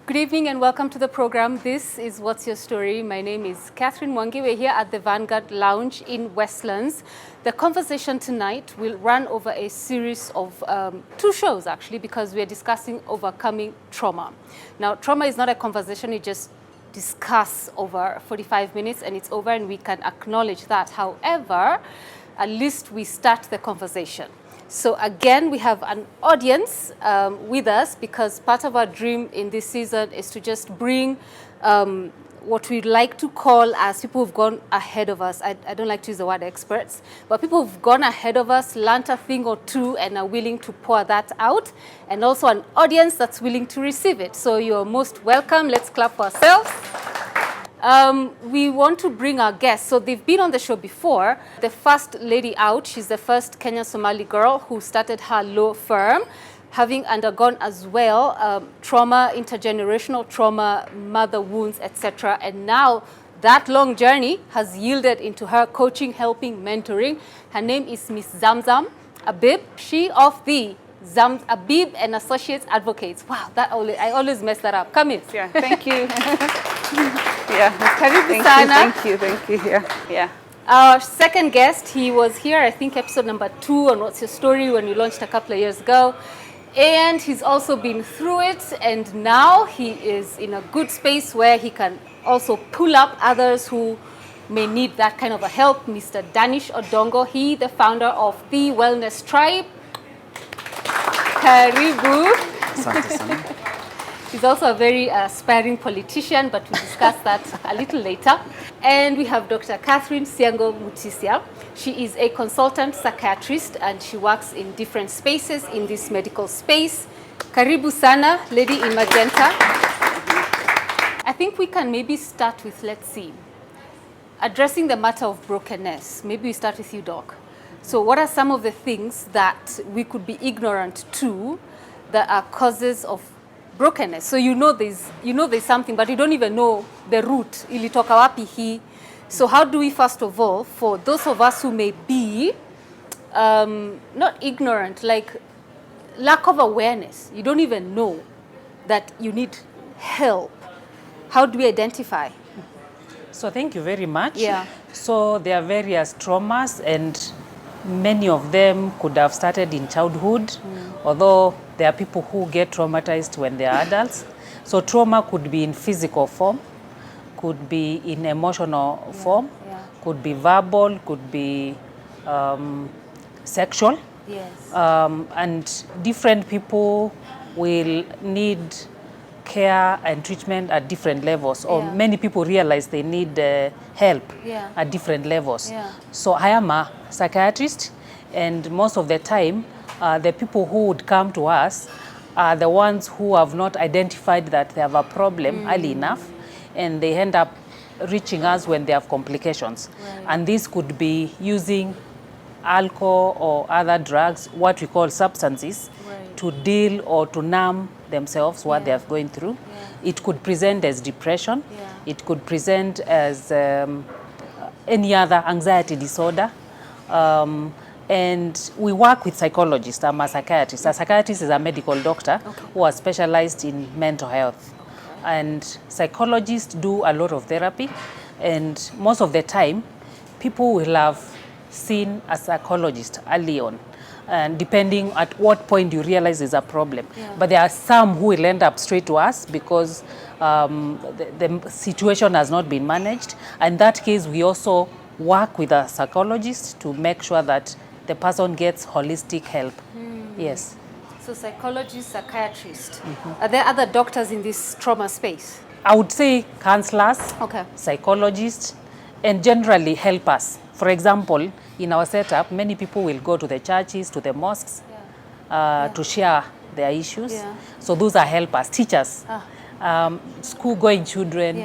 Good evening and welcome to the program. This is What's Your Story? My name is Catherine Mwangi. We're here at the Vanguard Lounge in Westlands. The conversation tonight will run over a series of two shows actually, because we're discussing overcoming trauma. Now, trauma is not a conversation you just discuss over 45 minutes and it's over and we can acknowledge that. However, at least we start the conversation. So again, we have an audience with us because part of our dream in this season is to just bring what we like to call as people who've gone ahead of us. I don't like to use the word experts, but people who've gone ahead of us, learned a thing or two, and are willing to pour that out, and also an audience that's willing to receive it. So you're most welcome. Let's clap for ourselves. We want to bring our guests. So they've been on the show before. The first lady out, she's the first Kenya-Somali girl who started her law firm, having undergone as well trauma, intergenerational trauma, mother wounds, etc. And now that long journey has yielded into her coaching, helping, mentoring. Her name is Miss Zamzam Abib. She of the Abib and Associates Advocates. Wow, I always mess that up. Come in. Yeah, thank you. Karibu sana. Thank you. Yeah. Our second guest, he was here, I think, episode number 2 on What's Your Story when we launched a couple of years ago. And he's also been through it, and now he is in a good space where he can also pull up others who may need that kind of a help. Mr. Danish Odongo, he the founder of The Wellness Tribe. Karibu. Asante sana. He's also a very aspiring politician, but we'll discuss that a little later. And we have Dr. Catherine Siango Mutisia. She is a consultant psychiatrist and she works in different spaces in this medical space. Karibu sana, lady in magenta. I think we can maybe start with, let's see, addressing the matter of brokenness. Maybe we start with you, Doc. So what are some of the things that we could be ignorant to that are causes of brokenness? So you know there's something, but you don't even know the root. Ilitoka wapi hii. So how do we, first of all, for those of us who may be not ignorant, like lack of awareness, you don't even know that you need help. How do we identify? So thank you very much. Yeah. So there are various traumas and many of them could have started in childhood, although there are people who get traumatized when they are adults. So trauma could be in physical form, could be in emotional form, could be verbal, could be sexual. Yes. And different people will need care and treatment at different levels, or many people realize they need help at different levels. Yeah. So I am a psychiatrist, and most of the time the people who would come to us are the ones who have not identified that they have a problem early enough, and they end up reaching us when they have complications. Right. And this could be using alcohol or other drugs, what we call substances, to deal or to numb themselves what they are going through. It could present as depression. It could present as any other anxiety disorder. And we work with psychologists. I'm a psychiatrist. A psychiatrist is a medical doctor who are specialized in mental health. And psychologists do a lot of therapy. And most of the time, people will have seen a psychologist early on, and depending at what point you realize there's a problem. But there are some who will end up straight to us because the situation has not been managed. In that case, we also work with a psychologist to make sure that the person gets holistic help. Yes. So psychologists, psychiatrists. Are there other doctors in this trauma space? I would say counselors, psychologists, and generally helpers. For example, in our setup, many people will go to the churches, to the mosques, to share their issues. So those are helpers, teachers, school-going children,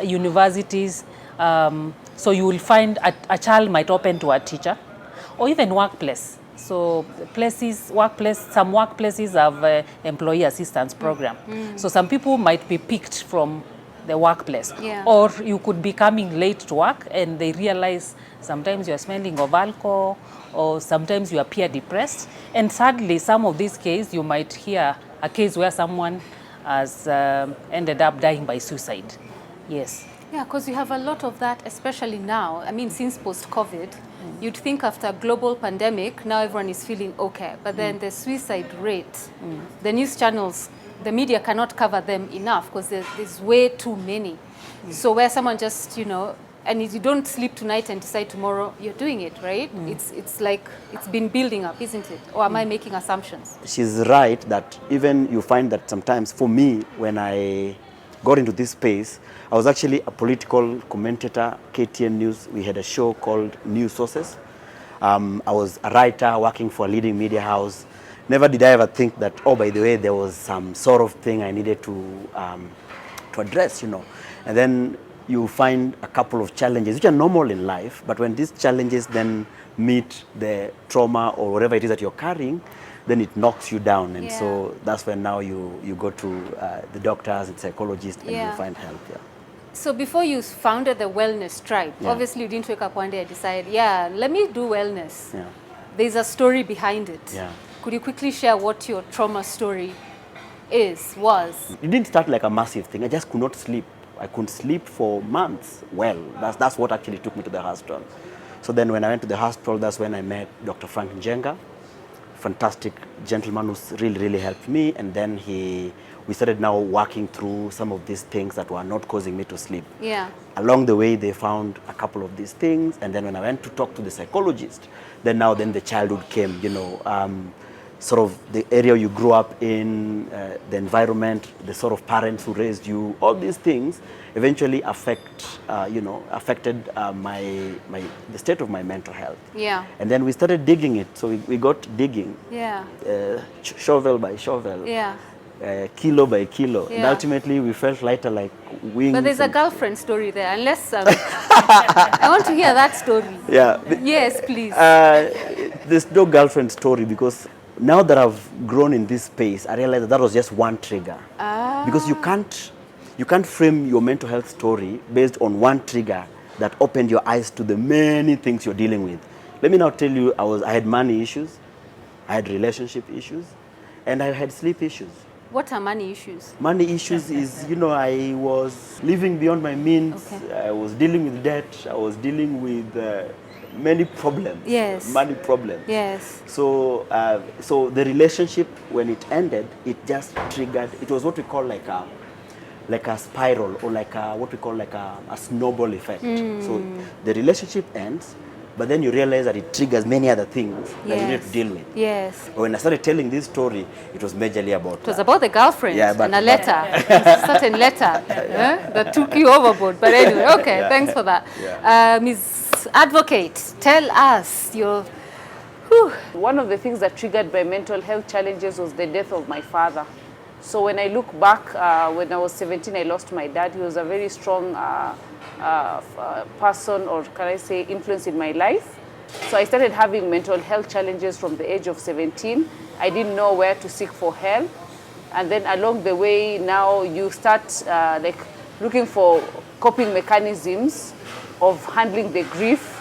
universities. So you will find a child might open to a teacher, or even workplace. So some workplaces have employee assistance program. So some people might be picked from the workplace. Or you could be coming late to work and they realize sometimes you're smelling of alcohol, or sometimes you appear depressed. And sadly, some of these cases, you might hear a case where someone has ended up dying by suicide. Yes. Yeah, because you have a lot of that, especially now. I mean, since post-COVID, you'd think after a global pandemic, now everyone is feeling okay. But then the suicide rate, the news channels, the media cannot cover them enough because there's way too many. So where someone just, you know, and if you don't sleep tonight and decide tomorrow, you're doing it, right? It's like it's been building up, isn't it? Or am I making assumptions? She's right that even you find that sometimes, for me, when I got into this space, I was actually a political commentator, KTN News. We had a show called News Sources. I was a writer working for a leading media house. Never did I ever think that, oh, by the way, there was some sort of thing I needed to address, you know. And then you find a couple of challenges, which are normal in life, but when these challenges then meet the trauma or whatever it is that you're carrying, then it knocks you down. And so that's when now you go to the doctors and psychologists and you find help. Yeah. So before you founded the Wellness Tribe, obviously you didn't wake up one day and decide, let me do wellness. Yeah. There's a story behind it. Yeah. Could you quickly share what your trauma story was? It didn't start like a massive thing. I just could not sleep. I couldn't sleep for months. Well, that's what actually took me to the hospital. So then when I went to the hospital, that's when I met Dr. Frank Njenga, fantastic gentleman who's really helped me. And then we started now working through some of these things that were not causing me to sleep. Yeah. Along the way, they found a couple of these things. And then when I went to talk to the psychologist, then the childhood came, you know, sort of the area you grew up in, the environment, the sort of parents who raised you, all these things eventually affected the state of my mental health. Yeah. And then we started digging it. So we got digging. Yeah. Shovel by shovel. Yeah. Kilo by kilo. Yeah. And ultimately we felt lighter like wings. But there's a girlfriend story there, unless I want to hear that story. Yeah. Yes, please. There's no girlfriend story because now that I've grown in this space, I realized that was just one trigger. Because you can't frame your mental health story based on one trigger that opened your eyes to the many things you're dealing with. Let me now tell you, I had money issues, I had relationship issues, and I had sleep issues. What are money issues? Money issues is, you know, I was living beyond my means. Okay. I was dealing with debt. I was dealing with many problems. Yes. Money problems. Yes. So, so the relationship, when it ended, it just triggered. It was what we call like a spiral, or like what we call like a snowball effect. So the relationship ends, but then you realize that it triggers many other things that you need to deal with. Yes. When I started telling this story, it was majorly about... It was about the girlfriend and a letter, a certain letter that took you overboard. But anyway, okay, thanks for that. Yeah. Ms. Advocate, tell us your... One of the things that triggered my mental health challenges was the death of my father. So when I look back, when I was 17, I lost my dad. He was a very strong person, or can I say influence in my life. So I started having mental health challenges from the age of 17. I didn't know where to seek for help. And then along the way, now you start like looking for coping mechanisms of handling the grief,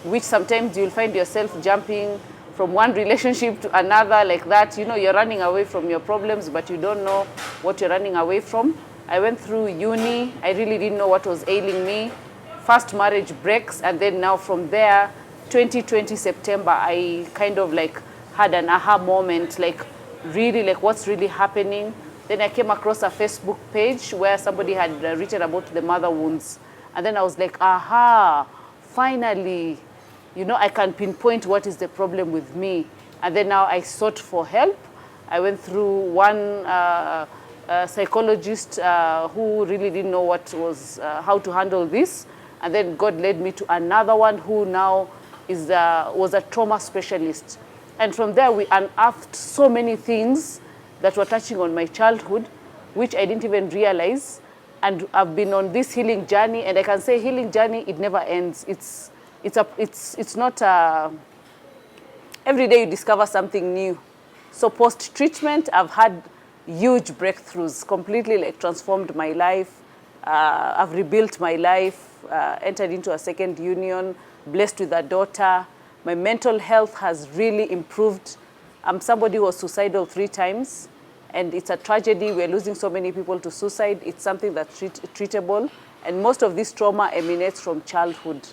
which sometimes you'll find yourself jumping from one relationship to another like that. You know, you're running away from your problems, but you don't know what you're running away from. I went through uni. I really didn't know what was ailing me. First marriage breaks, and then now from there, 2020 September, I kind of like had an aha moment, like really like what's really happening. Then I came across a Facebook page where somebody had written about the mother wounds. And then I was like, aha, finally, you know, I can pinpoint what is the problem with me. And then now I sought for help. I went through one psychologist who really didn't know what was, how to handle this. And then God led me to another one who now is, was a trauma specialist. And from there, we unearthed so many things that were touching on my childhood, which I didn't even realize. And I've been on this healing journey, and I can say healing journey, it never ends. It's not every day you discover something new. So post-treatment, I've had huge breakthroughs, completely like transformed my life. I've rebuilt my life, entered into a second union, blessed with a daughter. My mental health has really improved. I'm somebody who was suicidal 3 times, and it's a tragedy. We're losing so many people to suicide. It's something that's treatable, and most of this trauma emanates from childhood.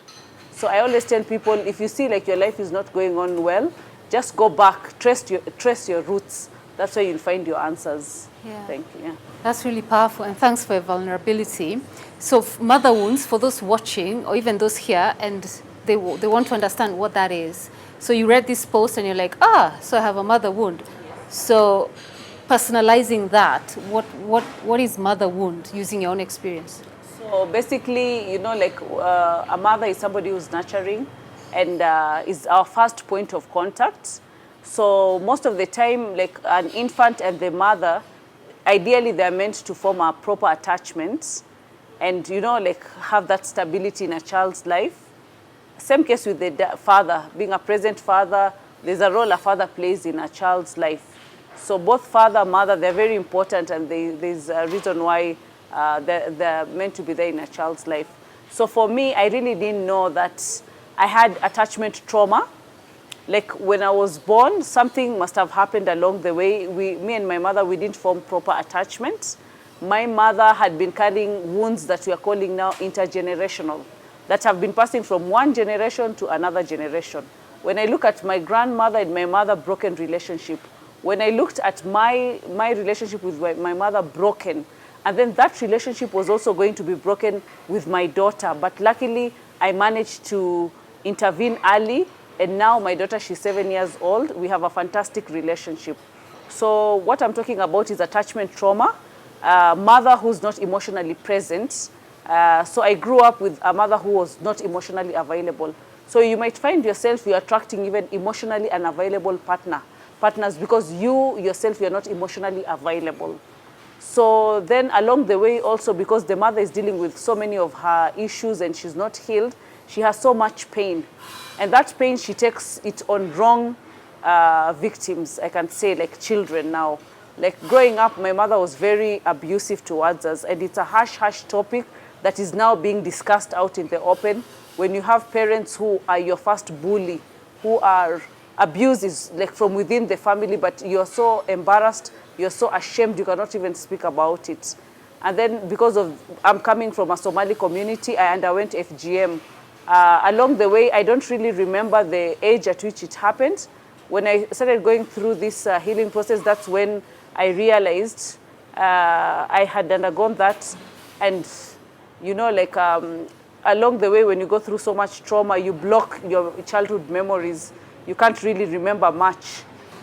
So I always tell people, if you see like your life is not going on well, just go back, trace your roots. That's where you'll find your answers. Yeah. Thank you. Yeah. That's really powerful, and thanks for your vulnerability. So mother wounds, for those watching or even those here, and they want to understand what that is. So you read this post and you're like, so I have a mother wound. So personalizing that, what is mother wound using your own experience? So basically, like a mother is somebody who's nurturing and is our first point of contact. So most of the time, like an infant and the mother, ideally they're meant to form a proper attachment and, like have that stability in a child's life. Same case with the father, being a present father, there's a role a father plays in a child's life. So both father and mother, they're very important, and there's a reason why they're meant to be there in a child's life. So for me, I really didn't know that I had attachment trauma. Like when I was born, something must have happened along the way. Me and my mother, we didn't form proper attachment. My mother had been carrying wounds that we are calling now intergenerational, that have been passing from one generation to another generation. When I look at my grandmother and my mother, broken relationship. When I looked at my relationship with my mother, broken. And then that relationship was also going to be broken with my daughter. But luckily, I managed to intervene early. And now my daughter, she's 7 years old. We have a fantastic relationship. So what I'm talking about is attachment trauma, mother who's not emotionally present. So I grew up with a mother who was not emotionally available. So you might find yourself, you're attracting even emotionally unavailable partners because you yourself, you're not emotionally available. So then along the way also, because the mother is dealing with so many of her issues and she's not healed, she has so much pain. And that pain, she takes it on wrong victims, I can say, like children now. Like growing up, my mother was very abusive towards us, and it's a hush topic that is now being discussed out in the open. When you have parents who are your first bully, who are abused is like from within the family, but you're so embarrassed, you're so ashamed, you cannot even speak about it. And then because I'm coming from a Somali community, I underwent FGM. Along the way, I don't really remember the age at which it happened. When I started going through this healing process, that's when I realized I had undergone that. And, along the way, when you go through so much trauma, you block your childhood memories. You can't really remember much.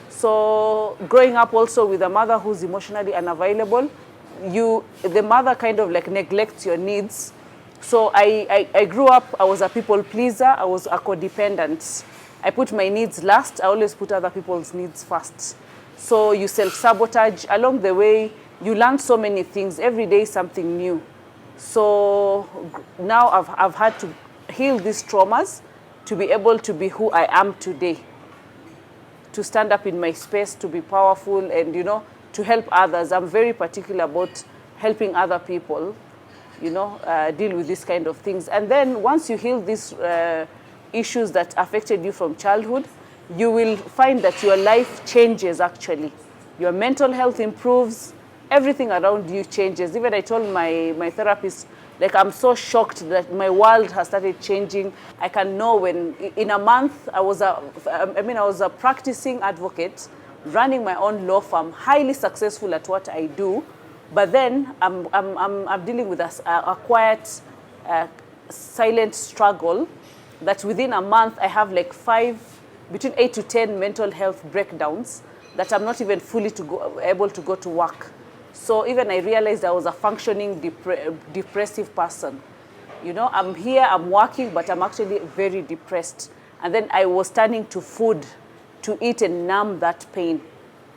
So growing up also with a mother who's emotionally unavailable, the mother kind of like neglects your needs. So I grew up, I was a people pleaser, I was a codependent. I put my needs last, I always put other people's needs first. So you self-sabotage. Along the way, you learn so many things. Every day something new. So now I've had to heal these traumas to be able to be who I am today. To stand up in my space, to be powerful and, to help others. I'm very particular about helping other people, deal with these kind of things. And then once you heal these issues that affected you from childhood, you will find that your life changes actually. Your mental health improves, everything around you changes. Even I told my therapist, like I'm so shocked that my world has started changing. I can know when, in a month, I was a practicing advocate, running my own law firm, highly successful at what I do. But then I'm dealing with a quiet, silent struggle that within a month I have like between 8 to 10 mental health breakdowns that I'm not even fully able to go to work. So even I realized I was a functioning depressive person. I'm here, I'm working, but I'm actually very depressed. And then I was turning to food to eat and numb that pain.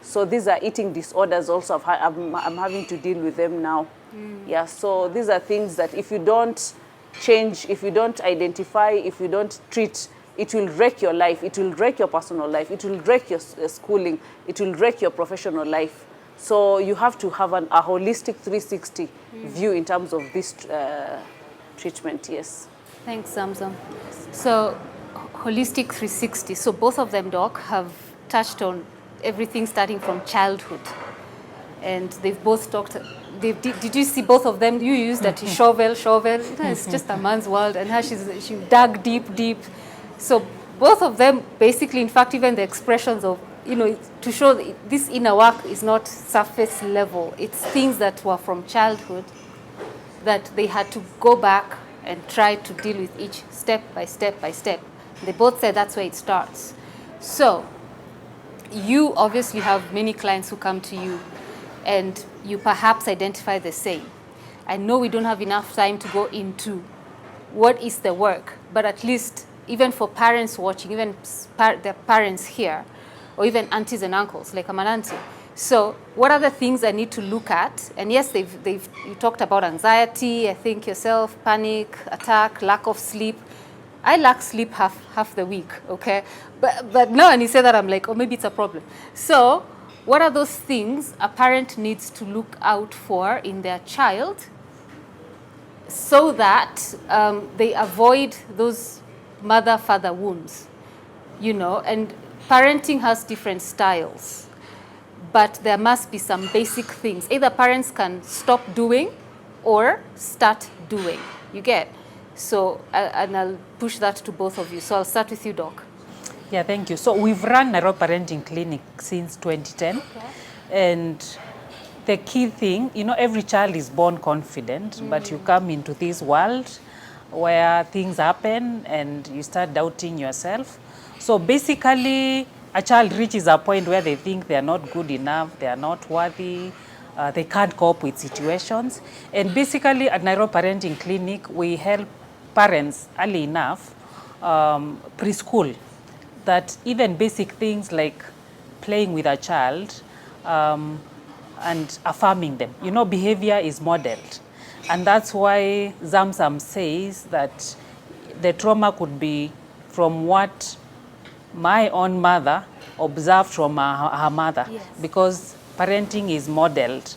So these are eating disorders also. I'm having to deal with them now. Yeah, so these are things that if you don't change, if you don't identify, if you don't treat, it will wreck your life. It will wreck your personal life. It will wreck your schooling. It will wreck your professional life. So you have to have a holistic 360 view in terms of this treatment, yes. Thanks, Zamzam. So holistic 360. So both of them, Doc, have touched on everything starting from childhood. and they've both talked. Did you see both of them? You used that shovel. You know, it's just a man's world, and how she dug deep. So both of them basically, in fact, even the expressions of, you know, to show this inner work is not surface level. It's things that were from childhood that they had to go back and try to deal with each step by step. They both said that's where it starts. So you obviously have many clients who come to you and you perhaps identify the same. I know we don't have enough time to go into what is the work, but at least even for parents watching, even the parents here, or even aunties and uncles, like I'm an auntie. So what are the things I need to look at? And yes, you talked about anxiety, I think yourself, panic, attack, lack of sleep. I lack sleep half the week, okay? But now when you say that, I'm like, oh, maybe it's a problem. So what are those things a parent needs to look out for in their child so that they avoid those mother-father wounds, you know? And parenting has different styles, but there must be some basic things. Either parents can stop doing or start doing, you get? So, and I'll push that to both of you. So I'll start with you, Doc. Yeah, thank you. So we've run Nairobi Parenting Clinic since 2010. Okay. And the key thing, you know, every child is born confident, but you come into this world where things happen and you start doubting yourself. So basically, a child reaches a point where they think they are not good enough, they are not worthy, they can't cope with situations. And basically, at Nairobi Parenting Clinic, we help parents early enough, preschool, that even basic things like playing with a child and affirming them. You know, behavior is modeled. And that's why Zamzam says that the trauma could be from what my own mother observed from her mother, yes, because parenting is modeled.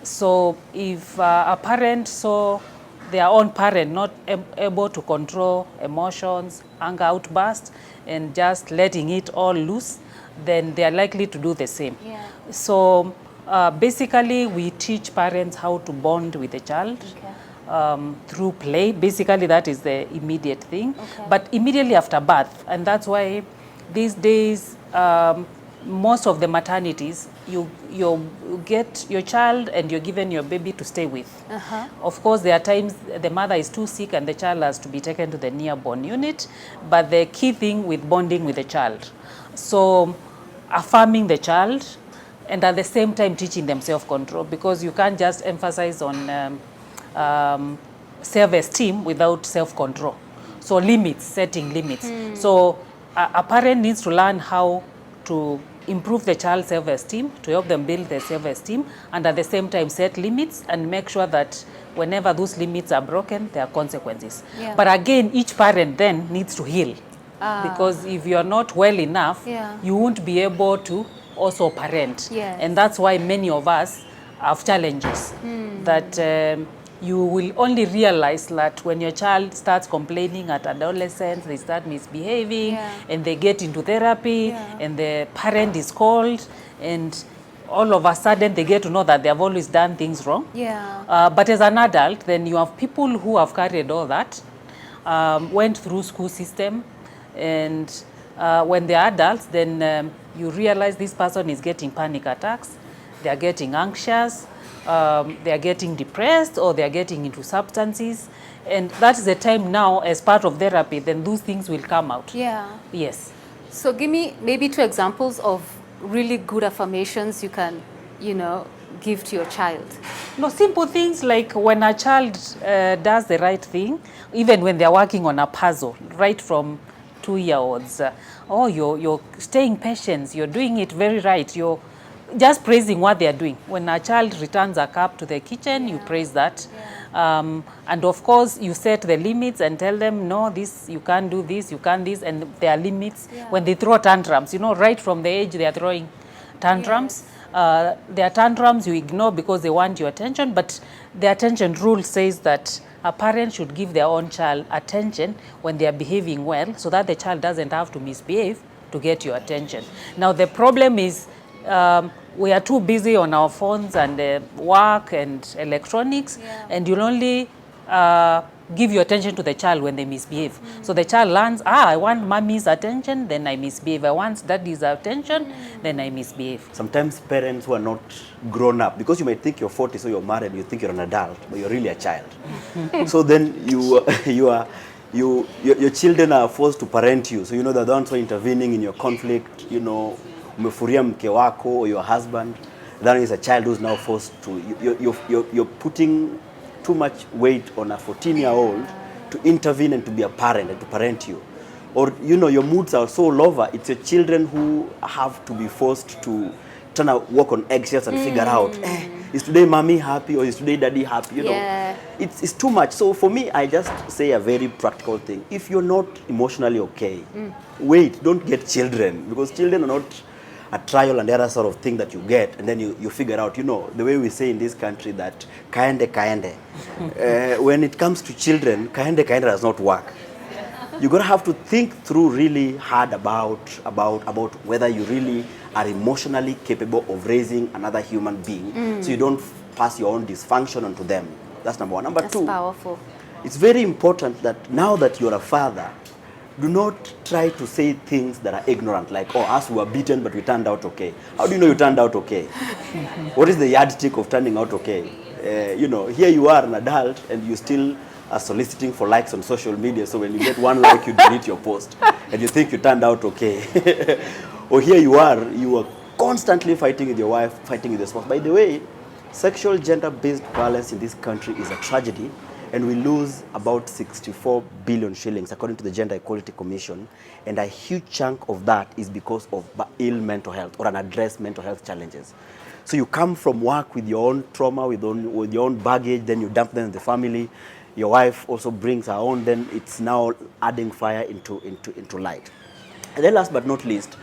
So if a parent saw their own parent not able to control emotions, anger outbursts, and just letting it all loose, then they are likely to do the same. Yeah. So basically, we teach parents how to bond with the child. Okay. Through play. Basically, that is the immediate thing. Okay. But immediately after birth, and that's why these days, most of the maternities, you get your child and you're given your baby to stay with. Of course, there are times the mother is too sick and the child has to be taken to the near-born unit, but the key thing with bonding with the child. So affirming the child and at the same time teaching them self-control, because you can't just emphasize on self-esteem without self-control. So limits, setting limits. So a parent needs to learn how to improve the child's self-esteem, to help them build their self-esteem, and at the same time set limits and make sure that whenever those limits are broken, there are consequences. Yeah. But again, each parent then needs to heal. Because if you're not well enough, you won't be able to also parent. Yes. And that's why many of us have challenges that you will only realize that when your child starts complaining at adolescence, they start misbehaving, and they get into therapy, and the parent is called, and all of a sudden they get to know that they have always done things wrong. But as an adult, then you have people who have carried all that, went through school system, and when they're adults, then you realize this person is getting panic attacks, they're getting anxious, they are getting depressed, or they are getting into substances, and that is the time now, as part of therapy, then those things will come out. Yeah. Yes. So give me maybe 2 examples of really good affirmations you can, you know, give to your child. No, simple things like when a child does the right thing, even when they're working on a puzzle, right from 2-year-olds. Oh, you're staying patient, you're doing it very right, you're just praising what they are doing. When a child returns a cup to the kitchen, you praise that. And of course, you set the limits and tell them, no, this, you can't do this, you can't this, and there are limits. When they throw tantrums, you know, right from the age they are throwing tantrums. Their tantrums you ignore because they want your attention, but the attention rule says that a parent should give their own child attention when they are behaving well, so that the child doesn't have to misbehave to get your attention. Now, the problem is we are too busy on our phones and work and electronics, and you'll only give your attention to the child when they misbehave. So the child learns, I want mommy's attention, then I misbehave. I want daddy's attention, then I misbehave. Sometimes parents who are not grown up, because you might think you're 40, so you're married, you think you're an adult, but you're really a child. So then your children are forced to parent you. So you know they're the ones who are intervening in your conflict, you know, umefuria mke wako or your husband. Then is a child who's now forced to, you're putting too much weight on a 14-year-old to intervene and to be a parent and to parent you. Or, you know, your moods are so all over, it's your children who have to be forced to try to walk on eggshells and figure out, is today mommy happy or is today daddy happy? You know, it's too much. So for me, I just say a very practical thing. If you're not emotionally okay, wait, don't get children, because children are not a trial and error sort of thing that you get and then you figure out, you know, the way we say in this country that kaende. When it comes to children, kaende does not work. You're going to have to think through really hard about whether you really are emotionally capable of raising another human being, so you don't pass your own dysfunction onto them. That's number one. Number two, powerful. It's very important that now that you're a father, do not try to say things that are ignorant, like, oh, us we were beaten, but we turned out okay. How do you know you turned out okay? What is the yardstick of turning out okay? You know, here you are an adult and you still are soliciting for likes on social media. So when you get one like, you delete your post and you think you turned out okay. Or here you are constantly fighting with your wife, fighting with your spouse. By the way, sexual gender-based violence in this country is a tragedy, and we lose about 64 billion shillings according to the Gender Equality Commission, and a huge chunk of that is because of ill mental health or unaddressed mental health challenges. So you come from work with your own trauma, with your own baggage, then you dump them in the family. Your wife also brings her own, then it's now adding fire into light. And then last but not least,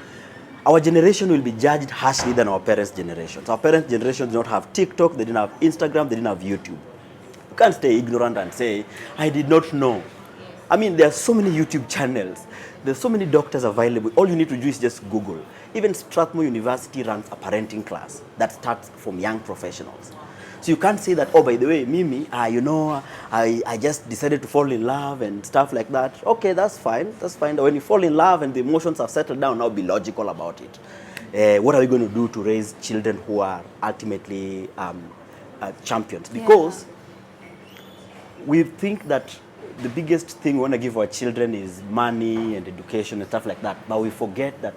our generation will be judged harshly than our parents' generation. So our parents' generation did not have TikTok, they didn't have Instagram, they didn't have YouTube. You can't stay ignorant and say, I did not know. I mean, there are so many YouTube channels. There's so many doctors available. All you need to do is just Google. Even Strathmore University runs a parenting class that starts from young professionals. So you can't say that, oh, by the way, Mimi, you know, I just decided to fall in love and stuff like that. Okay, that's fine. That's fine. When you fall in love and the emotions have settled down, now be logical about it. What are we going to do to raise children who are ultimately champions? Because we think that the biggest thing we want to give our children is money and education and stuff like that, but we forget that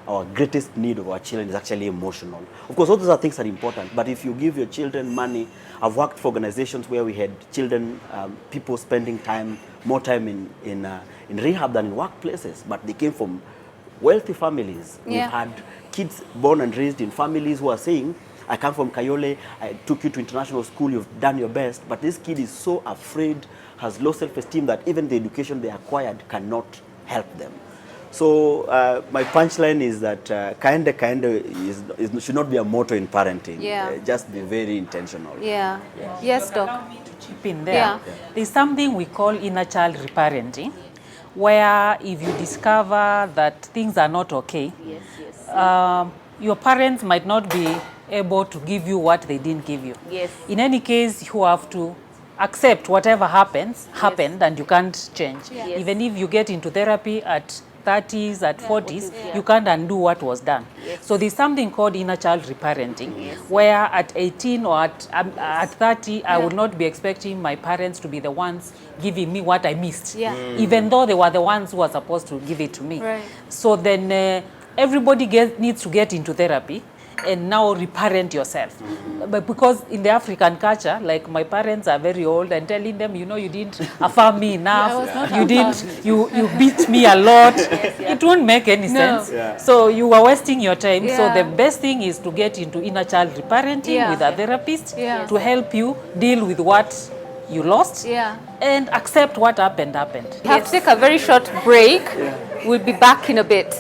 our greatest need of our children is actually emotional. Of course, all those are things that are important, but if you give your children money, I've worked for organizations where we had children, people spending more time in rehab than in workplaces, but they came from wealthy families. We've had kids born and raised in families who are saying, I come from Kayole, I took you to international school, you've done your best, but this kid is so afraid, has low self-esteem that even the education they acquired cannot help them. So my punchline is that kaende should not be a motto in parenting. Just be very intentional. Yes, Doc. Allow me to chip in there. There's something we call inner child reparenting, where if you discover that things are not okay, your parents might not be able to give you what they didn't give you. In any case, you have to accept whatever happened and you can't change. Even if you get into therapy at 30s, at 40s, you can't undo what was done. So there's something called inner child reparenting, where at 18 or at 30, I would not be expecting my parents to be the ones giving me what I missed, even though they were the ones who were supposed to give it to me. So then everybody needs to get into therapy and now reparent yourself. But because in the African culture, like my parents are very old, and telling them, you know, you didn't affirm me enough, you beat me a lot, it won't make any sense. So you are wasting your time. So the best thing is to get into inner child reparenting with a therapist to help you deal with what you lost and accept what happened. We have to take a very short break. We'll be back in a bit.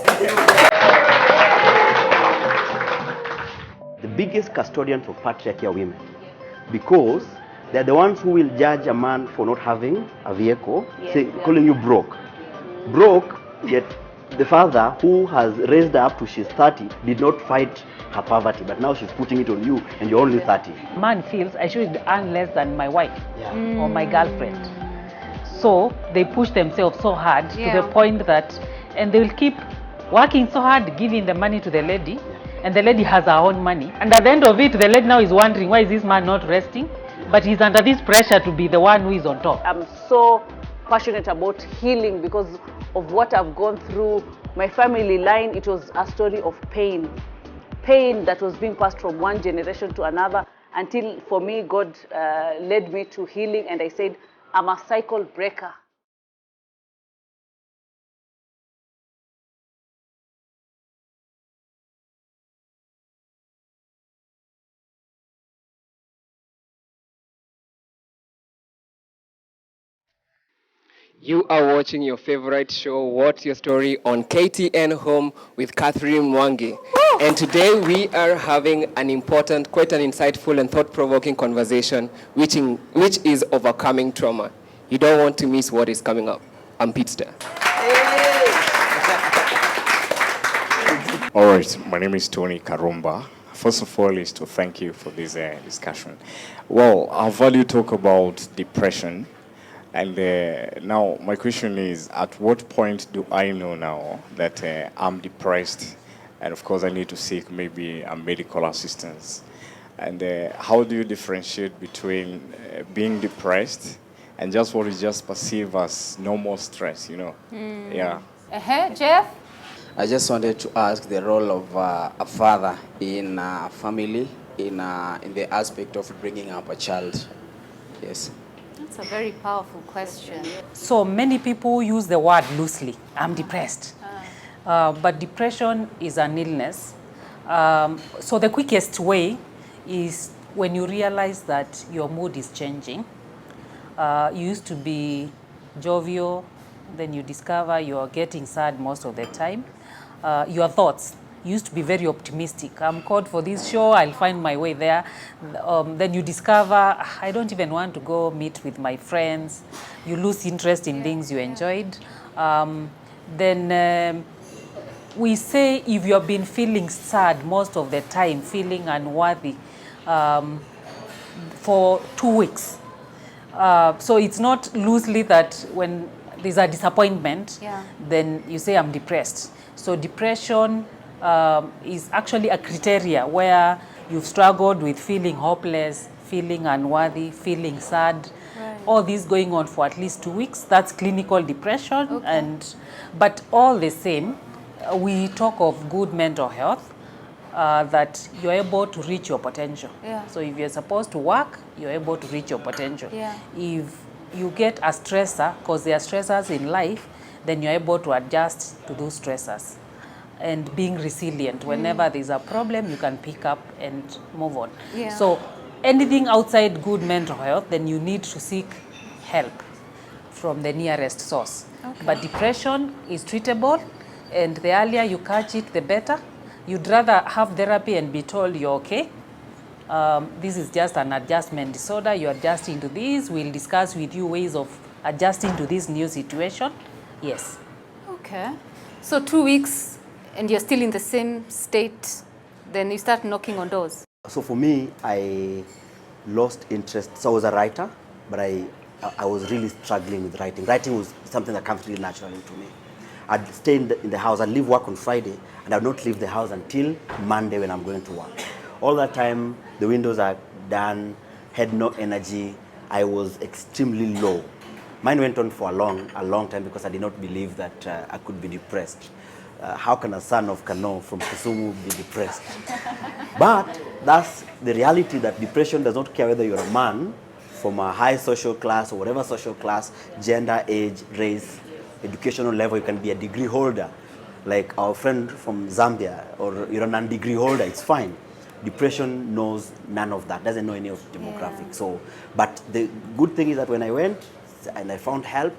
The biggest custodians of patriarchy are women, because they're the ones who will judge a man for not having a vehicle, calling you broke, yet the father who has raised her up to she's 30 did not fight her poverty, but now she's putting it on you and you're only 30. Man feels I should earn less than my wife or my girlfriend. So they push themselves so hard to the point that, and they will keep working so hard, giving the money to the lady, and the lady has her own money. And at the end of it, the lady now is wondering, why is this man not resting? But he's under this pressure to be the one who is on top. I'm so passionate about healing because of what I've gone through. My family line, it was a story of pain. Pain that was being passed from one generation to another until, for me, God led me to healing, and I said, I'm a cycle breaker. You are watching your favorite show, What's Your Story, on KTN Home with Catherine Mwangi. And today we are having an important, quite an insightful and thought-provoking conversation, which is overcoming trauma. You don't want to miss what is coming up. I'm Pitster. All right, my name is Tony Karumba. First of all is to thank you for this discussion. Well, our value talk about depression. And now my question is, at what point do I know now that I'm depressed? And of course I need to seek maybe a medical assistance. And how do you differentiate between being depressed and just what is just perceived as normal stress, you know? Yeah. Jeff? I just wanted to ask the role of a father in a family, in the aspect of bringing up a child. Yes. That's a very powerful question. So many people use the word loosely. I'm depressed. But depression is an illness. So the quickest way is when you realize that your mood is changing. You used to be jovial, then you discover you're getting sad most of the time. Your thoughts used to be very optimistic. I'm called for this show, I'll find my way there. Then you discover, I don't even want to go meet with my friends. You lose interest in things you enjoyed. Then we say if you have been feeling sad most of the time, feeling unworthy for 2 weeks. So it's not loosely that when there's a disappointment, then you say I'm depressed. So depression is actually a criteria where you've struggled with feeling hopeless, feeling unworthy, feeling sad, all this going on for at least 2 weeks. That's clinical depression. But all the same, we talk of good mental health, that you're able to reach your potential. So if you're supposed to work, you're able to reach your potential. If you get a stressor, because there are stressors in life, then you're able to adjust to those stressors. And being resilient. Whenever there's a problem, you can pick up and move on. So anything outside good mental health, then you need to seek help from the nearest source. But depression is treatable, and the earlier you catch it, the better. You'd rather have therapy and be told you're okay. This is just an adjustment disorder. You're adjusting to this. We'll discuss with you ways of adjusting to this new situation. Yes. Okay. So 2 weeks, and you're still in the same state, then you start knocking on doors. So for me, I lost interest. So I was a writer, but I was really struggling with writing. Writing was something that comes really naturally to me. I'd stay in the house, I'd leave work on Friday, and I'd not leave the house until Monday when I'm going to work. All that time, the windows are done, had no energy. I was extremely low. Mine went on for a long time because I did not believe that I could be depressed. How can a son of Kano from Kisumu be depressed? But that's the reality, that depression does not care whether you're a man from a high social class or whatever social class, gender, age, race, educational level. You can be a degree holder, like our friend from Zambia, or you're a non-degree holder, it's fine. Depression knows none of that, doesn't know any of demographics. So, but the good thing is that when I went and I found help,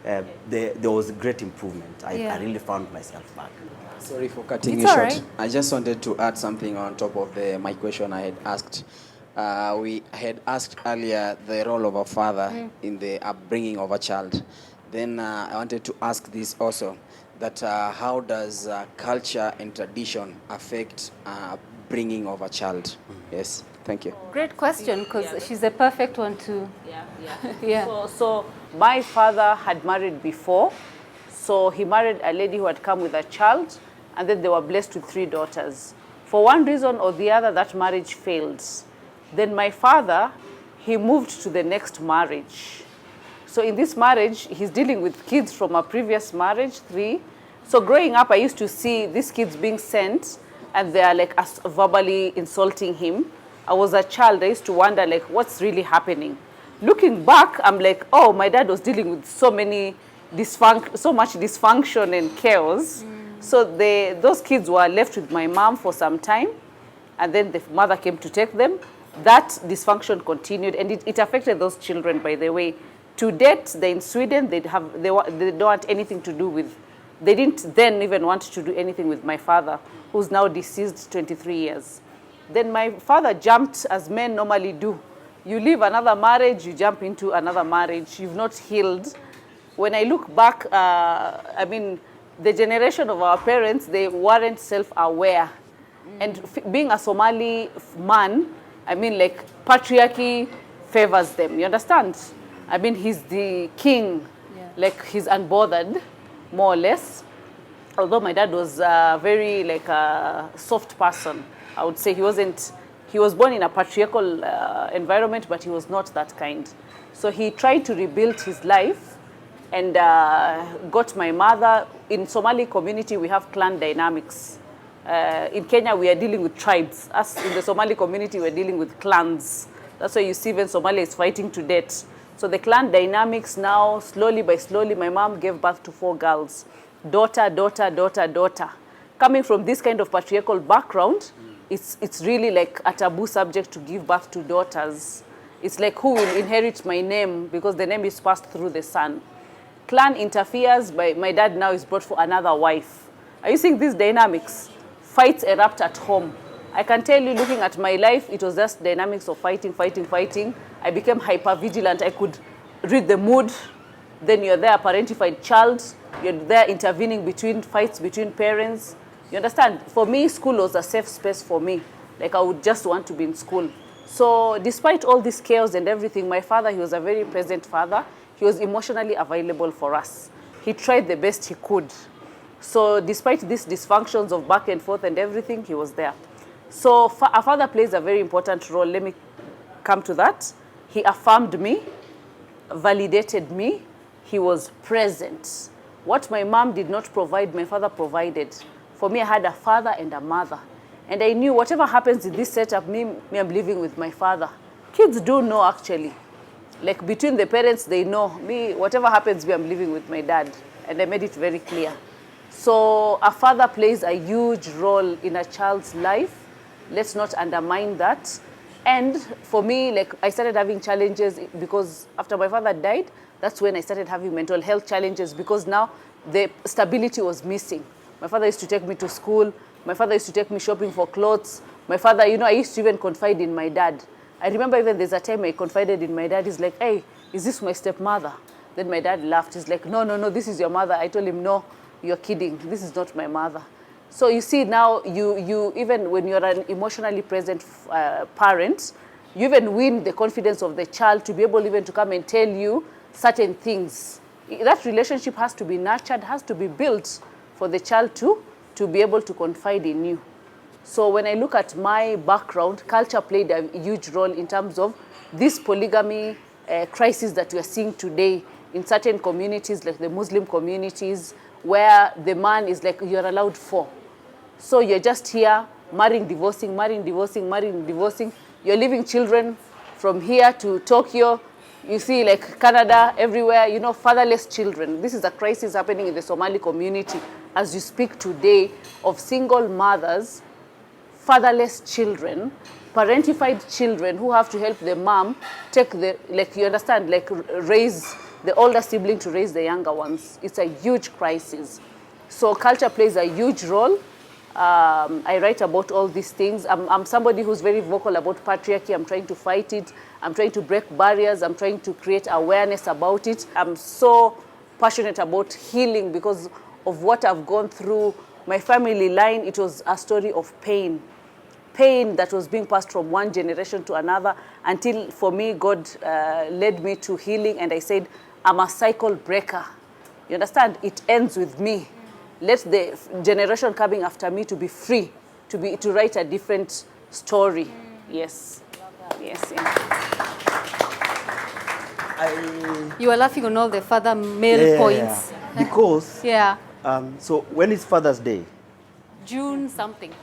there was great improvement. I really found myself back. Sorry for cutting you short. Right. I just wanted to add something on top of my question I had asked. We had asked earlier the role of a father in the upbringing of a child. Then I wanted to ask this also. that how does culture and tradition affect bringing of a child? Yes, thank you. Great question, because she's a perfect one to... Yeah. So my father had married before. So he married a lady who had come with a child, and then they were blessed with 3 daughters. For one reason or the other, that marriage failed. Then my father, he moved to the next marriage. So in this marriage, he's dealing with kids from a previous marriage, 3. So growing up, I used to see these kids being sent, and they are like verbally insulting him. I was a child, I used to wonder like, what's really happening? Looking back, I'm like, oh, my dad was dealing with so much dysfunction and chaos. So those kids were left with my mom for some time, and then the mother came to take them. That dysfunction continued, and it affected those children, by the way. To date, they're in Sweden, they don't want anything to do with, they didn't then even want to do anything with my father, who's now deceased 23 years. Then my father jumped, as men normally do. You leave another marriage, you jump into another marriage, you've not healed. When I look back, I mean, the generation of our parents, they weren't self-aware. And being a Somali man, I mean, like, patriarchy favors them, you understand? I mean, he's the king, like, he's unbothered, more or less. Although my dad was very, like, a soft person, I would say. He was born in a patriarchal environment, but he was not that kind. So he tried to rebuild his life, and got my mother. In Somali community, we have clan dynamics. In Kenya, we are dealing with tribes. Us in the Somali community, we're dealing with clans. That's why you see when Somalia is fighting to death. So the clan dynamics now, slowly by slowly, my mom gave birth to 4 girls. Daughter, daughter, daughter, daughter. Coming from this kind of patriarchal background, it's really like a taboo subject to give birth to daughters. It's like, who will inherit my name, because the name is passed through the son. Clan interferes, my dad now is brought for another wife. Are you seeing these dynamics? Fights erupt at home. I can tell you, looking at my life, it was just dynamics of fighting, fighting, fighting. I became hyper-vigilant. I could read the mood. Then you're there, a parentified child. You're there intervening between fights between parents. You understand? For me, school was a safe space for me. Like, I would just want to be in school. So despite all this chaos and everything, my father, he was a very present father. He was emotionally available for us. He tried the best he could. So despite these dysfunctions of back and forth and everything, he was there. So a father plays a very important role. Let me come to that. He affirmed me, validated me. He was present. What my mom did not provide, my father provided. For me, I had a father and a mother. And I knew whatever happens in this setup, me I'm living with my father. Kids do know, actually. Like, between the parents, they know. Me, whatever happens, I'm living with my dad. And I made it very clear. So a father plays a huge role in a child's life. Let's not undermine that. And for me, like, I started having challenges because after my father died, that's when I started having mental health challenges, because now the stability was missing. My father used to take me to school. My father used to take me shopping for clothes. My father, you know, I used to even confide in my dad. I remember even there's a time I confided in my dad. He's like, hey, is this my stepmother? Then my dad laughed. He's like, no, no, no, this is your mother. I told him, no, you're kidding. This is not my mother. So you see now, you even when you're an emotionally present parent, you even win the confidence of the child to be able even to come and tell you certain things. That relationship has to be nurtured, has to be built for the child to be able to confide in you. So when I look at my background, culture played a huge role in terms of this polygamy crisis that we are seeing today in certain communities, like the Muslim communities, where the man is like, you're allowed 4. So you're just here, marrying, divorcing, marrying, divorcing, marrying, divorcing. You're leaving children from here to Tokyo. You see, like, Canada, everywhere, you know, fatherless children. This is a crisis happening in the Somali community as you speak today, of single mothers, fatherless children, parentified children who have to help the mom take the, like, you understand, like, raise the older sibling to raise the younger ones. It's a huge crisis. So culture plays a huge role. I write about all these things. I'm somebody who's very vocal about patriarchy. I'm trying to fight it. I'm trying to break barriers. I'm trying to create awareness about it. I'm so passionate about healing, because of what I've gone through, my family line, it was a story of pain. Pain that was being passed from one generation to another until, for me, God led me to healing, and I said, I'm a cycle breaker. You understand? It ends with me. Let the generation coming after me to be free, to write a different story. Yes. Yes. Yeah. You are laughing on all the father male points. Because, Yeah. so when is Father's Day? June something.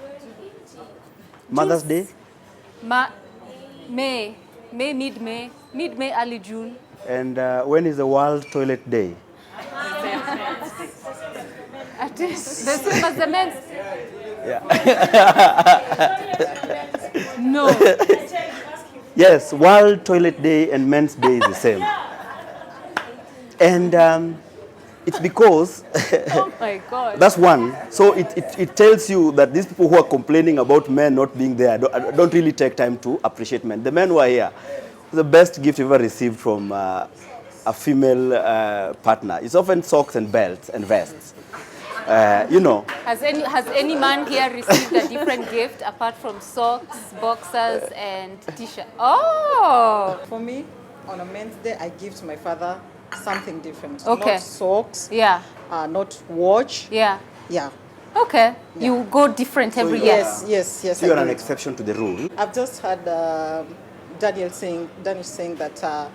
Mother's Day? May, mid-May, early June. And when is the World Toilet Day? The same as the men's. No. Yes, World Toilet Day and Men's Day is the same. And it's because Oh my God. that's one. So it tells you that these people who are complaining about men not being there don't really take time to appreciate men. The men who are here, the best gift you've ever received from a female partner. It's often socks and belts and vests. You know. Has any man here received a different gift apart from socks, boxers, and t-shirt? Oh. For me, on a men's day, I give to my father something different. Okay. Not socks. Yeah. Not watch. Yeah. Yeah. Okay. You go different every year. Yes. So you're I an do. exception to the rule. I've just heard Danish saying that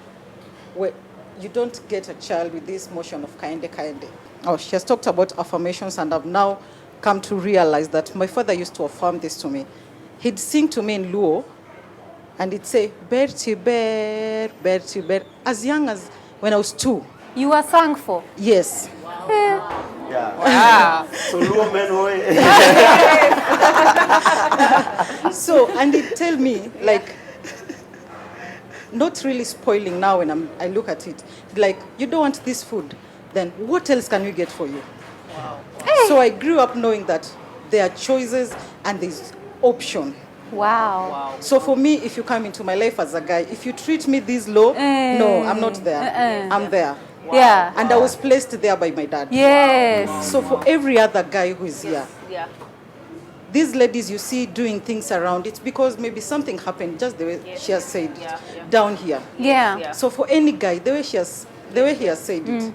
you don't get a child with this motion of kinde. Oh, she has talked about affirmations, and I've now come to realize that my father used to affirm this to me. He'd sing to me in Luo, and he'd say, Berti ber, as young as when I was 2. You are thankful. Yes. Yeah. So Luo men So, and he'd tell me, like, not really spoiling now when I look at it, like, you don't want this food, then what else can we get for you? Wow. So I grew up knowing that there are choices and there's option. Wow. So for me, if you come into my life as a guy, if you treat me this low, no, I'm not there. I'm there. Yeah. And I was placed there by my dad. Yes. So for every other guy who is here, Yeah. these ladies you see doing things around, it's because maybe something happened, just the way she has said it, down here. Yeah. So for any guy, the way he has said it,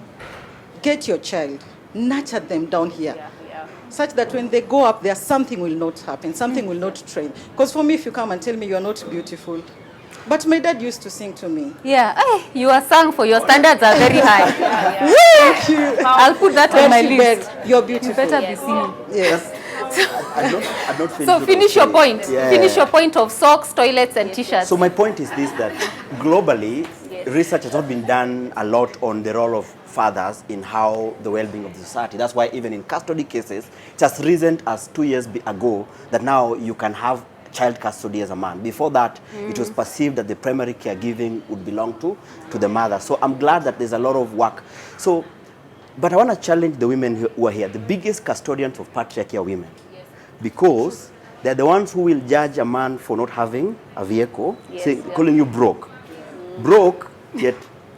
get your child, nurture them down here, such that when they go up there, something will not happen, something will not train. Because for me, if you come and tell me you are not beautiful, but my dad used to sing to me. Yeah. Hey, you are thankful. Your standards are very high. Thank you. I'll put that on my Betty list. Bed, you're beautiful. You better be singing. Yes. I'm not So finish your point. Yeah. Finish your point of socks, toilets, and t-shirts. So my point is this, that globally, research has not been done a lot on the role of fathers in how the well-being of the society. That's why even in custody cases, it's as recent as 2 years ago that now you can have child custody as a man. Before that, it was perceived that the primary caregiving would belong to the mother. So I'm glad that there's a lot of work. So, but I want to challenge the women who are here. The biggest custodians of patriarchy are women. Because they're the ones who will judge a man for not having a vehicle, calling you broke. Broke, yet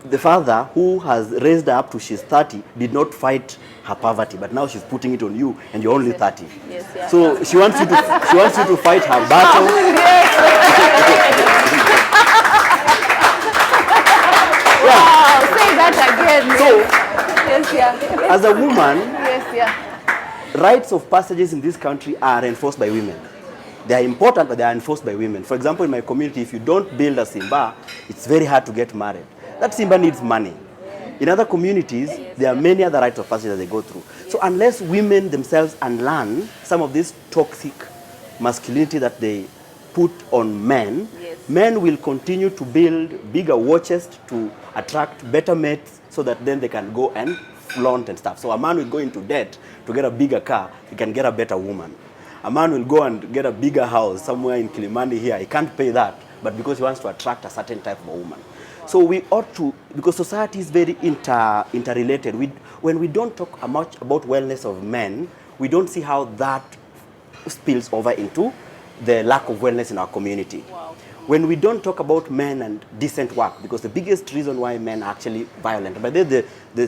the father who has raised her up to she's 30 did not fight her poverty, but now she's putting it on you and you're only 30. So she wants you to fight her battle. Wow, say that again. So, as a woman, rites of passages in this country are enforced by women. They are important, but they are enforced by women. For example, in my community, if you don't build a Simba, it's very hard to get married. That Simba needs money. In other communities, there are many other rites of passage that they go through. So unless women themselves unlearn some of this toxic masculinity that they put on men, men will continue to build bigger watches to attract better mates so that then they can go and flaunt and stuff. So a man will go into debt to get a bigger car, he can get a better woman. A man will go and get a bigger house somewhere in Kilimani here, he can't pay that, but because he wants to attract a certain type of a woman. So we ought to, because society is very interrelated. When we don't talk much about wellness of men, we don't see how that spills over into the lack of wellness in our community. Wow. When we don't talk about men and decent work, because the biggest reason why men are actually violent, but the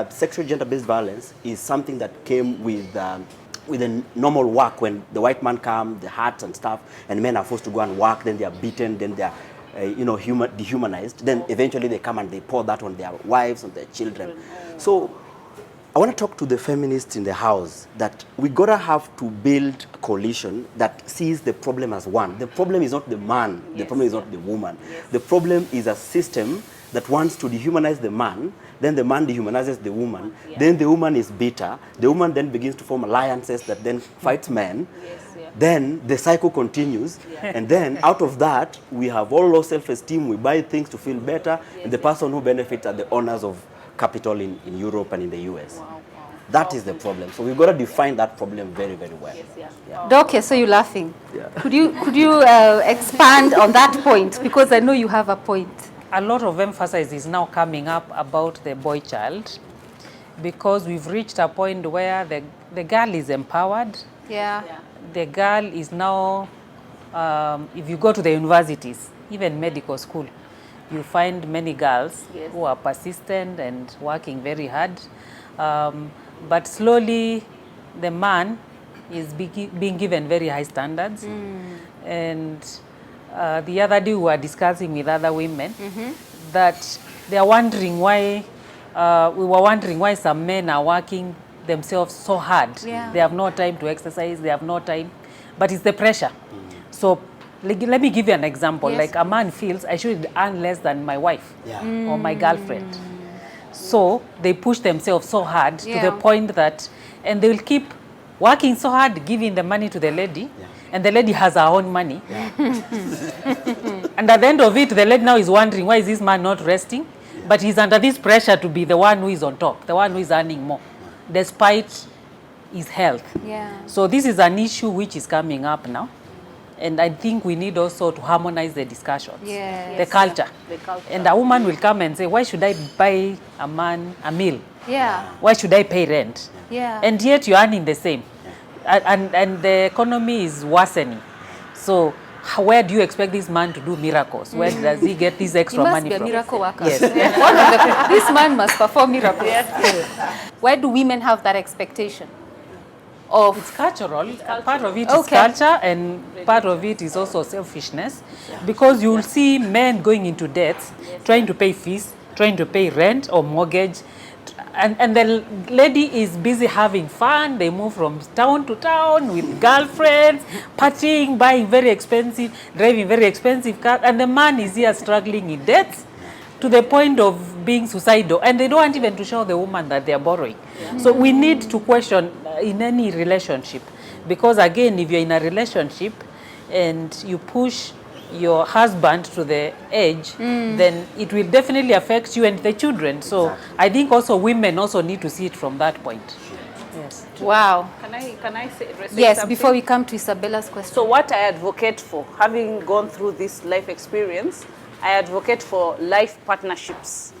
sexual gender-based violence is something that came with a normal work. When the white man comes, the huts and stuff, and men are forced to go and work, then they are beaten, then they are dehumanized. Then eventually they come and they pour that on their wives, on their children. So I want to talk to the feminists in the house that we gotta have to build a coalition that sees the problem as one. The problem is not the man, the problem is not the woman. The problem is a system that wants to dehumanize the man, then the man dehumanizes the woman, then the woman is bitter, the woman then begins to form alliances that then fights men, then the cycle continues, and then out of that, we have all low self-esteem, we buy things to feel better, and the person who benefits are the owners of capital in Europe and in the US. That is the problem. So we've got to define that problem very, very well. Doc, I saw you laughing. Yeah. Could you expand on that point? Because I know you have a point. A lot of emphasis is now coming up about the boy child, because we've reached a point where the girl is empowered. Yeah. The girl is now, if you go to the universities, even medical school, you find many girls who are persistent and working very hard. But slowly, the man is being given very high standards. And the other day we were discussing with other women that they are wondering why, we were wondering why some men are working themselves so hard. They have no time to exercise, they have no time, but it's the pressure. So let me give you an example. Like a man feels I should earn less than my wife or my girlfriend. So they push themselves so hard to the point that, and they will keep working so hard, giving the money to the lady, and the lady has her own money. And at the end of it, the lady now is wondering, why is this man not resting? But he's under this pressure to be the one who is on top, the one who is earning more, despite his health. So this is an issue which is coming up now. And I think we need also to harmonize the discussions, the culture. And a woman will come and say, why should I buy a man a meal? Why should I pay rent? And yet you're earning the same. And the economy is worsening. So where do you expect this man to do miracles? Where does he get this extra money from? He must be a miracle worker. This man must perform miracles. Why do women have that expectation? It's cultural. Part of it is culture, and part of it is also selfishness. Because you'll see men going into debts, trying to pay fees, trying to pay rent or mortgage. And the lady is busy having fun. They move from town to town with girlfriends, partying, buying very expensive, driving very expensive cars. And the man is here struggling in debts to the point of being suicidal. And they don't want even to show the woman that they are borrowing. So we need to question in any relationship. Because again, if you're in a relationship and you push your husband to the edge, then it will definitely affect you and the children. So I think also women also need to see it from that point. Yes. Wow. Can I say Yes, something? before we come to Isabella's question. So what I advocate for, having gone through this life experience, I advocate for life partnerships.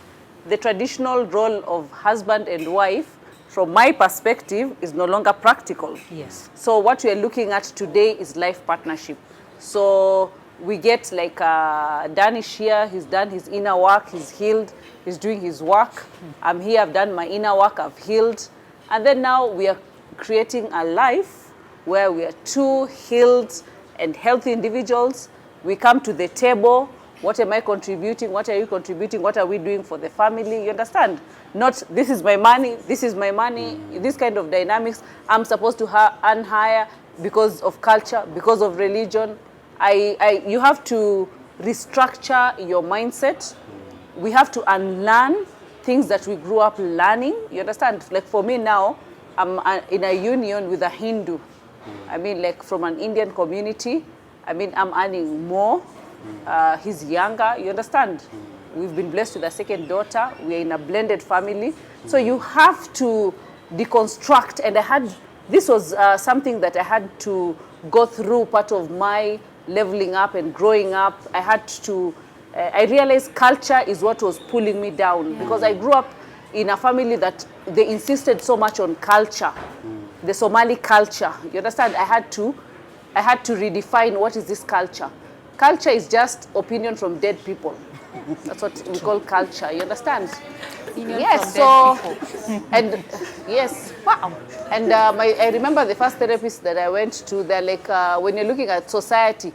The traditional role of husband and wife, from my perspective, is no longer practical. Yes. So what we are looking at today is life partnership. So we get like Danish here, he's done his inner work, he's healed, he's doing his work. I'm here, I've done my inner work, I've healed. And then now we are creating a life where we are two healed and healthy individuals. We come to the table. What am I contributing? What are you contributing? What are we doing for the family? You understand? Not, this is my money, this is my money, this kind of dynamics. I'm supposed to earn higher because of culture, because of religion. You have to restructure your mindset. We have to unlearn things that we grew up learning. You understand? Like for me now, I'm in a union with a Hindu. I mean, like from an Indian community. I mean, I'm earning more. He's younger. You understand? We've been blessed with a second daughter. We're in a blended family. So you have to deconstruct. And this was something that I had to go through, part of my leveling up and growing up. I realized culture is what was pulling me down, because I grew up in a family that they insisted so much on culture, the Somali culture. You understand? I had to I had to redefine what is this culture. Culture is just opinion from dead people. That's what we call culture, you understand? Yes, so, and yes, wow. And I remember the first therapist that I went to, they're like, when you're looking at society,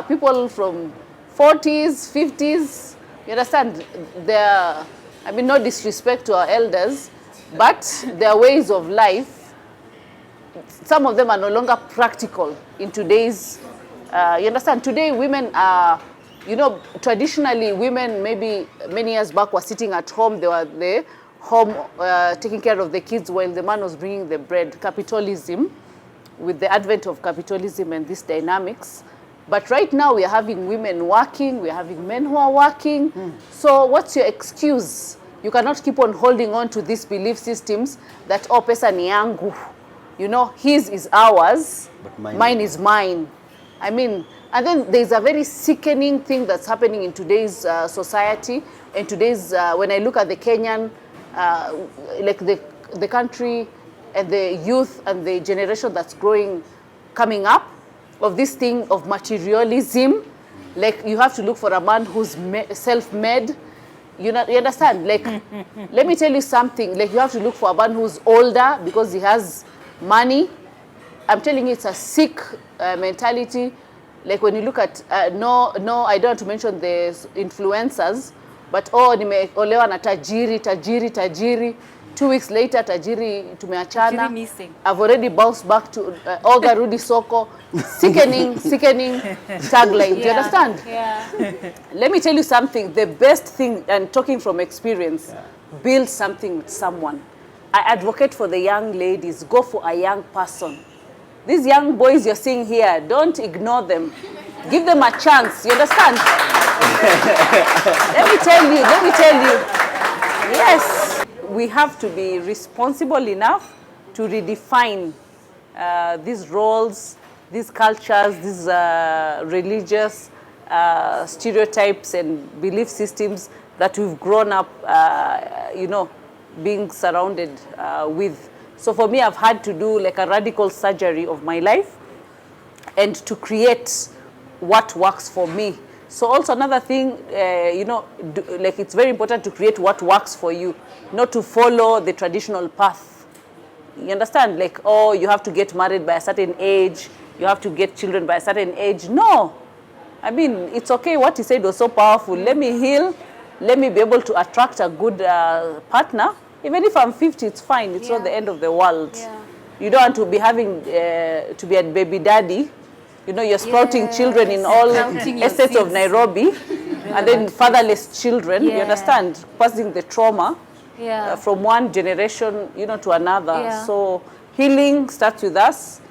people from 40s, 50s, you understand, they're, I mean, no disrespect to our elders, but their ways of life, some of them are no longer practical in today's, you understand, today women are, you know, traditionally women maybe many years back were sitting at home, they were there, home taking care of the kids while the man was bringing the bread. Capitalism, with the advent of capitalism and these dynamics. But right now we are having women working, we are having men who are working. So what's your excuse? You cannot keep on holding on to these belief systems that, oh, pesa ni yangu. You know, his is ours, but mine is mine. I mean, and then there's a very sickening thing that's happening in today's society. And today's, when I look at the Kenyan, like the country and the youth and the generation that's growing, coming up, of this thing of materialism, like you have to look for a man who's self-made. You understand? Like, let me tell you something. Like, you have to look for a man who's older because he has money. I'm telling you, it's a sick mentality. Like when you look at, no, I don't want to mention the influencers, but oh, nimeolewa na tajiri. 2 weeks later, tajiri tumeachana. Missing. I've already bounced back to Olga Rudi Soko. Sickening tagline. Do you understand? Yeah. Let me tell you something. The best thing, and talking from experience, build something with someone. I advocate for the young ladies. Go for a young person. These young boys you're seeing here, don't ignore them. Give them a chance. You understand? Let me tell you. Yes. We have to be responsible enough to redefine these roles, these cultures, these religious stereotypes and belief systems that we've grown up, you know, being surrounded with. So for me, I've had to do like a radical surgery of my life and to create what works for me. So also another thing, you know, like it's very important to create what works for you, not to follow the traditional path. You understand? Like, oh, you have to get married by a certain age, you have to get children by a certain age. No. I mean, it's okay. What he said was so powerful. Let me heal. Let me be able to attract a good partner. Even if I'm 50, it's fine. It's not the end of the world. Yeah. You don't want to be having, to be a baby daddy. You know, you're sprouting children in all estates of Nairobi, and then fatherless children, you understand, passing the trauma from one generation, you know, to another. Yeah. So healing starts with us.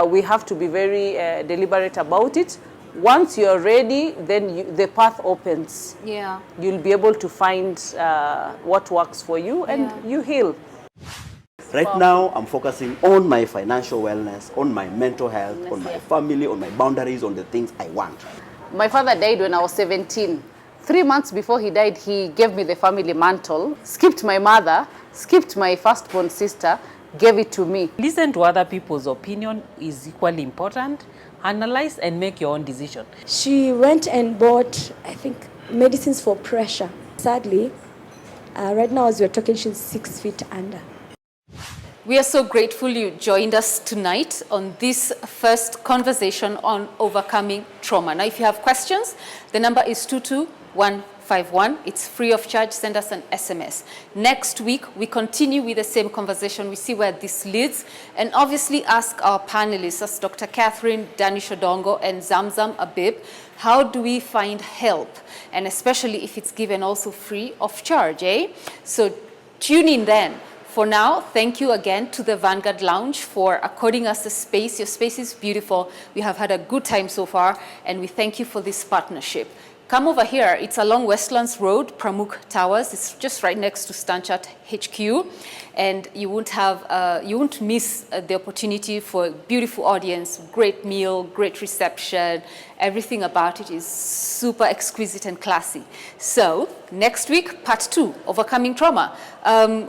We have to be very deliberate about it. Once you're ready, then the path opens. Yeah. You'll be able to find what works for you, and you heal. Right now, I'm focusing on my financial wellness, on my mental health, on my family, on my boundaries, on the things I want. My father died when I was 17. 3 months before he died, he gave me the family mantle, skipped my mother, skipped my firstborn sister, gave it to me. Listen to other people's opinion is equally important. Analyze and make your own decision. She went and bought, I think, medicines for pressure. Sadly, right now as we're talking, she's 6 feet under. We are so grateful you joined us tonight on this first conversation on overcoming trauma. Now, if you have questions, the number is 22151. It's free of charge. Send us an SMS. Next week, we continue with the same conversation. We see where this leads. And obviously ask our panelists, as Dr. Catherine Danish Odongo and Zamzam Abib, how do we find help? And especially if it's given also free of charge, eh? So tune in then. For now, thank you again to the Vanguard Lounge for according us the space. Your space is beautiful. We have had a good time so far, and we thank you for this partnership. Come over here. It's along Westlands Road, Pramuk Towers. It's just right next to Stanchart HQ, and you won't miss the opportunity for a beautiful audience, great meal, great reception. Everything about it is super exquisite and classy. So next week, part 2, overcoming trauma.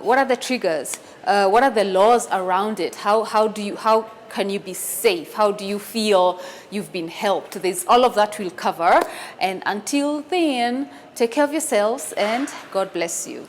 What are the triggers? What are the laws around it? How can you be safe? How do you feel you've been helped? There's all of that we'll cover. And until then, take care of yourselves and God bless you.